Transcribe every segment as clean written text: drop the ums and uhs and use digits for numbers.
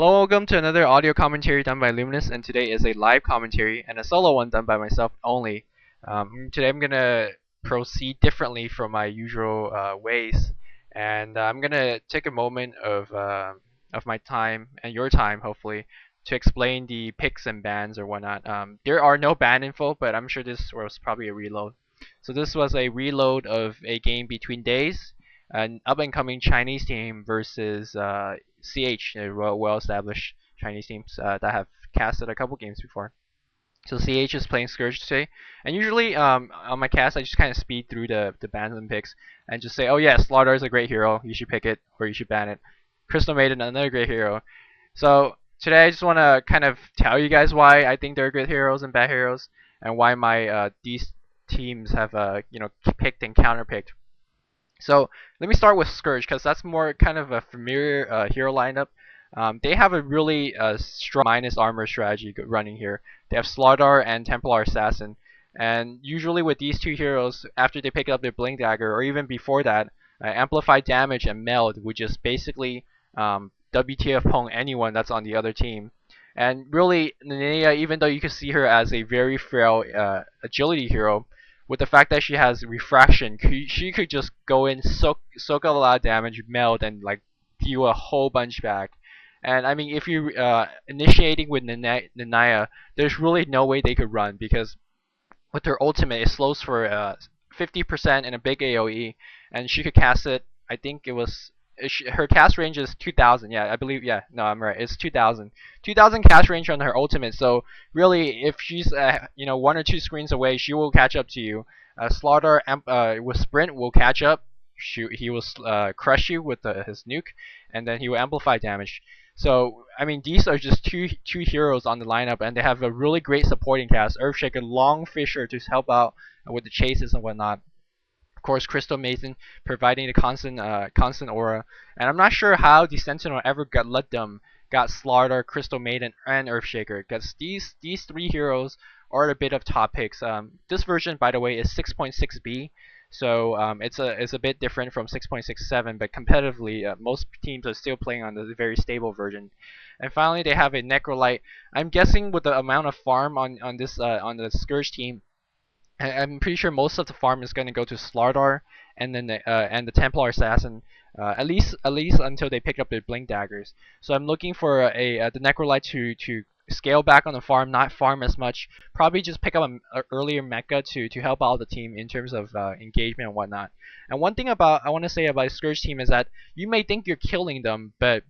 Hello, welcome to another audio commentary done by Luminous, and today is a live commentary and a solo one done by myself only. Today I'm gonna proceed differently from my usual ways, and I'm gonna take a moment of my time and your time, hopefully, to explain the picks and bans or whatnot. There are no ban info, but I'm sure this was probably a reload. So this was a reload of a game between days, an up-and-coming Chinese team versus CH, a well-established Chinese teams that have casted a couple games before. So CH is playing Scourge today, and usually on my cast I just kind of speed through the bans and picks and just say, oh yeah, Slar is a great hero, you should pick it or you should ban it. Crystal Maiden, another great hero. So today I just want to kind of tell you guys why I think they're good heroes and bad heroes, and why my these teams have picked and counterpicked. So let me start with Scourge because that's more kind of a familiar hero lineup. They have a really strong minus armor strategy running here. They have Slar and Templar Assassin, and usually with these two heroes, after they pick up their Blink Dagger, or even before that, Amplified Damage and Meld would just basically WTF pong anyone that's on the other team. And really, Linnea, even though you can see her as a very frail agility hero, with the fact that she has refraction, she could just go in, soak up a lot of damage, meld, and like deal a whole bunch back. And I mean, if you initiating with Linnea, there's really no way they could run because with her ultimate, it slows for 50% and a big AOE, and she could cast it. I think it was her cast range is 2,000. Yeah, I believe. Yeah, no, I'm right. It's 2,000. 2,000 cast range on her ultimate. So really, if she's one or two screens away, she will catch up to you. Slaughter with sprint will catch up. He will crush you with his nuke, and then he will amplify damage. So I mean, these are just two heroes on the lineup, and they have a really great supporting cast. Earthshaker, Long Fisher to help out with the chases and whatnot. Of course, Crystal Mason providing the constant aura, and I'm not sure how the Sentinel ever got Slar, Crystal Maiden, and Earthshaker, because these three heroes are a bit of top picks. This version, by the way, is 6.6b, so it's a bit different from 6.67, but competitively, most teams are still playing on the very stable version. And finally, they have a Necro. I'm guessing with the amount of farm on the Scourge team, I'm pretty sure most of the farm is going to go to Slardar and then the Templar Assassin, at least until they pick up their Blink Daggers. So I'm looking for the Necrolite to scale back on the farm, not farm as much. Probably just pick up an earlier mecha to help out the team in terms of engagement and whatnot. And one thing I want to say about the Scourge team is that you may think you're killing them, but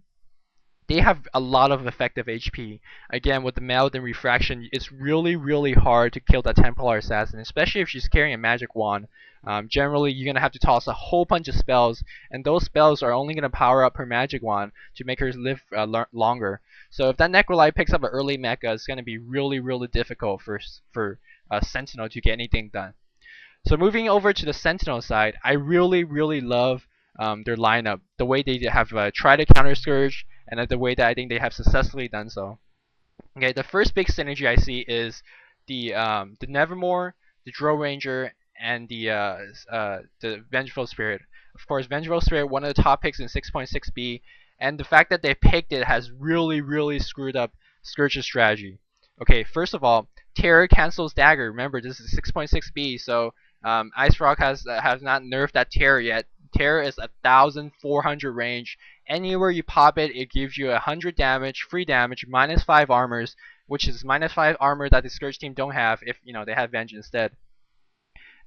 they have a lot of effective HP. Again, with the meld and refraction, it's really hard to kill that Templar Assassin, especially if she's carrying a magic wand. Generally, you're going to have to toss a whole bunch of spells, and those spells are only going to power up her magic wand to make her live longer. So if that Necrolite picks up an early mecha, it's going to be really difficult for Sentinel to get anything done. So moving over to the Sentinel side, I really love their lineup. The way they have tried to counter Scourge, and the way that I think they have successfully done so. Okay, the first big synergy I see is the Nevermore, the Drow Ranger, and the Vengeful Spirit. Of course, Vengeful Spirit, one of the top picks in 6.6b, and the fact that they picked it has really screwed up Scourge's strategy. Okay, first of all, Terror cancels Dagger. Remember, this is 6.6b, so Ice Rock has not nerfed that Terror yet. Terror is 1,400 range. Anywhere you pop it, it gives you 100 damage, free damage, -5 armors, which is -5 armor that the Scourge team don't have if they have Venge instead.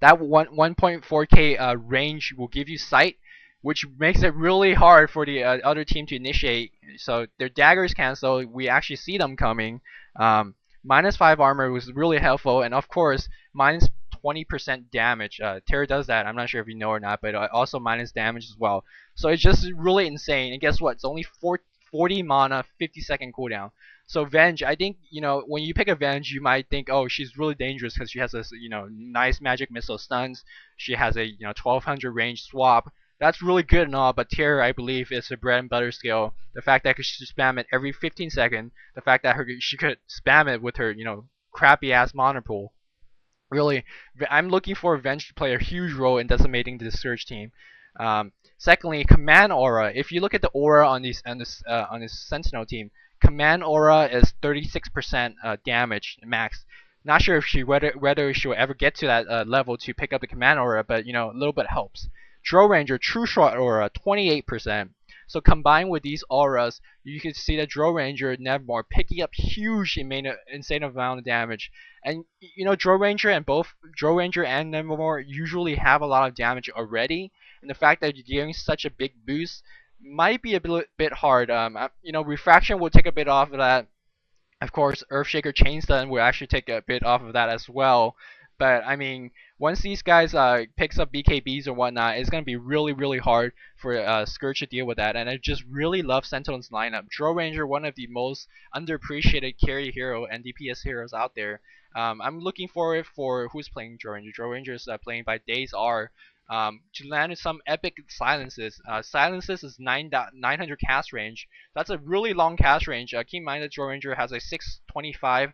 That 1.4k range will give you sight, which makes it really hard for the other team to initiate. So their daggers cancel. We actually see them coming. -5 armor was really helpful, and of course, -20% damage. Terror does that. I'm not sure if you know or not, but also minus damage as well. So it's just really insane. And guess what? It's only 40 mana, 50-second cooldown. So Venge, I think when you pick a Venge, you might think, oh, she's really dangerous because she has this nice magic missile stuns. She has a 1,200 range swap. That's really good and all, but Terror, I believe, is her bread and butter skill. The fact that she could spam it every 15 seconds, the fact that she could spam it with her, crappy ass mana pool. Really, I'm looking for Venge to play a huge role in decimating the Scourge team. Secondly, command aura. If you look at the aura on this Sentinel team, Command aura is 36% damage max. Not sure if whether she will ever get to that level to pick up the command aura, but a little bit helps. Drow Ranger True Shot aura 28%. So combined with these auras, you can see that Drow Ranger Nevermore picking up huge insane amount of damage. And Drow Ranger and Nevermore usually have a lot of damage already, and the fact that you're giving such a big boost might be a bit hard. Refraction will take a bit off of that. Of course, Earthshaker Chainstun will actually take a bit off of that as well. But I mean, once these guys picks up BKBs or whatnot, it's gonna be really, really hard for Scourge to deal with that. And I just really love Sentinel's lineup. Drow Ranger, one of the most underappreciated carry hero and DPS heroes out there. I'm looking forward for who's playing Drow Ranger. Drow Ranger is playing by Days R. To land some epic silences. Silences is 900 cast range. That's a really long cast range. Keep in mind that Drow Ranger has a 625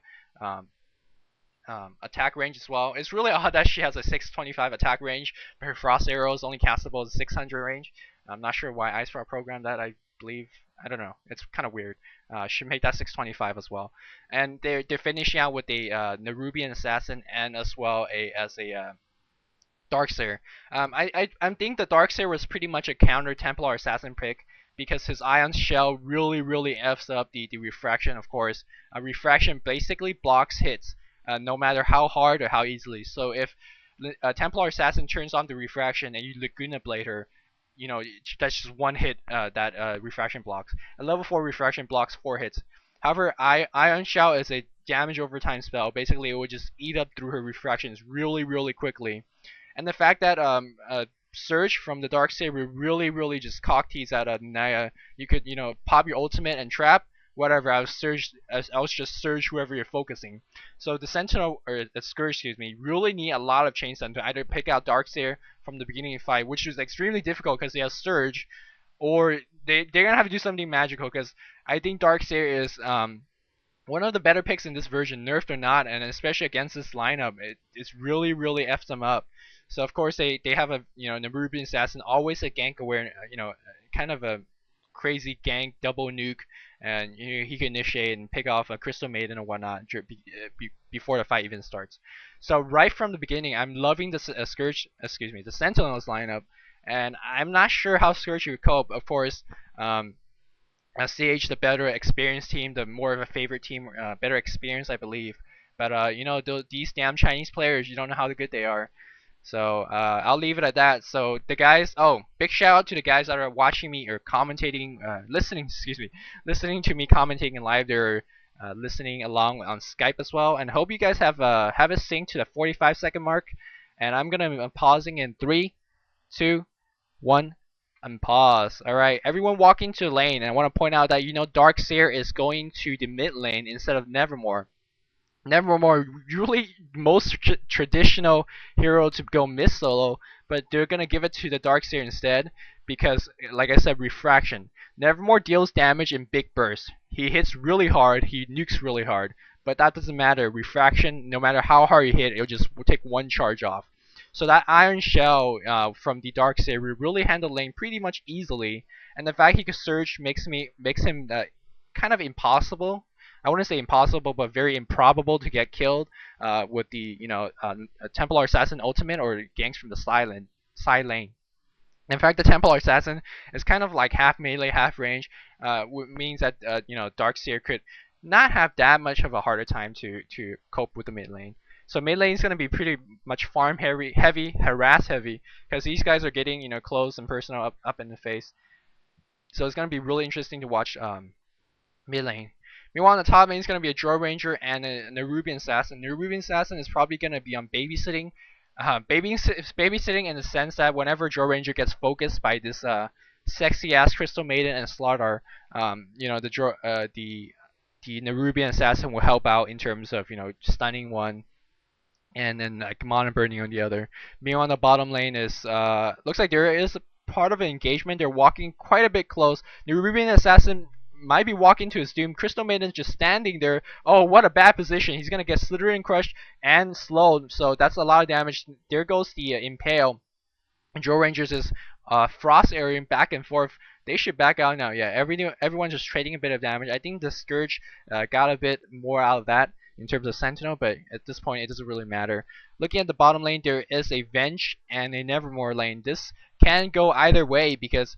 attack range as well. It's really odd that she has a 625 attack range, but her frost arrow is only castable at 600 range. I'm not sure why Icefrog programmed that. I don't know. It's kind of weird. Should make that 625 as well. And they're finishing out with a Nerubian assassin and as well as a Darkseer. I think the Darkseer was pretty much a counter Templar Assassin pick because his Ion Shell really F's up the refraction, of course. Refraction basically blocks hits, no matter how hard or how easily. So if Templar Assassin turns on the refraction and you Laguna Blade her, that's just one hit that refraction blocks. A level 4 refraction blocks 4 hits. However, Ion Shell is a damage over time spell. Basically, it would just eat up through her refractions really quickly. And the fact that Surge from the Darkseer will really just cock tease at Naya. You could pop your ultimate and trap whatever. I was just Surge whoever you're focusing. So the Sentinel or the Scourge, excuse me, really need a lot of chain stun to either pick out Darkseer from the beginning of the fight, which is extremely difficult because they have Surge, or they're gonna have to do something magical because I think Darkseer is one of the better picks in this version, nerfed or not, and especially against this lineup, it's really F's them up. So of course they have a Nerubian Assassin, always a gank aware, kind of a crazy gank double nuke, and he can initiate and pick off a Crystal Maiden or whatnot before the fight even starts. So right from the beginning, I'm loving the Scourge, the Sentinel's lineup, and I'm not sure how Scourge would cope. Of course, CH the better experienced team, the more of a favorite team, better experience I believe. But these damn Chinese players, you don't know how good they are. So I'll leave it at that. So the guys, big shout out to the guys that are watching me or commentating, listening to me commentating in live. They're listening along on Skype as well. And hope you guys have it synced to the 45-second mark. And I'm pausing in 3, 2, 1. And pause. Alright, everyone walk into the lane. And I want to point out that Darkseer is going to the mid lane instead of Nevermore. Nevermore, usually most traditional hero to go mid solo, but they're gonna give it to the Darkseer instead because, like I said, refraction. Nevermore deals damage in big bursts. He hits really hard, he nukes really hard, but that doesn't matter. Refraction, no matter how hard you hit, will take one charge off. So that Iron Shell from the Darkseer will really handle lane pretty much easily, and the fact he can surge makes him kind of impossible. I wouldn't say impossible, but very improbable to get killed with the Templar Assassin ultimate or ganks from the side lane. In fact, the Templar Assassin is kind of like half melee, half range, which means that Darkseer could not have that much of a harder time to cope with the mid lane. So mid lane is going to be pretty much farm heavy, harass heavy, because these guys are getting close and personal up in the face. So it's going to be really interesting to watch mid lane. Meanwhile, on the top lane is going to be a Drow Ranger and a Nerubian Assassin. Nerubian Assassin is probably going to be on babysitting. Babysitting in the sense that whenever Drow Ranger gets focused by this sexy ass Crystal Maiden and Slar, the Nerubian Assassin will help out in terms of stunning one, and then like Mana Burning on the other. Meanwhile, on the bottom lane is looks like there is a part of an engagement. They're walking quite a bit close. Nerubian Assassin might be walking to his doom. Crystal Maiden's just standing there. Oh, what a bad position. He's gonna get Slithering Crushed and slowed, so that's a lot of damage. There goes the Impale. Drow Rangers is Frost areaing back and forth. they should back out now. Yeah, everyone's just trading a bit of damage. I think the Scourge got a bit more out of that in terms of Sentinel, but at this point it doesn't really matter. Looking at the bottom lane, there is a Venge and a Nevermore lane. This can go either way because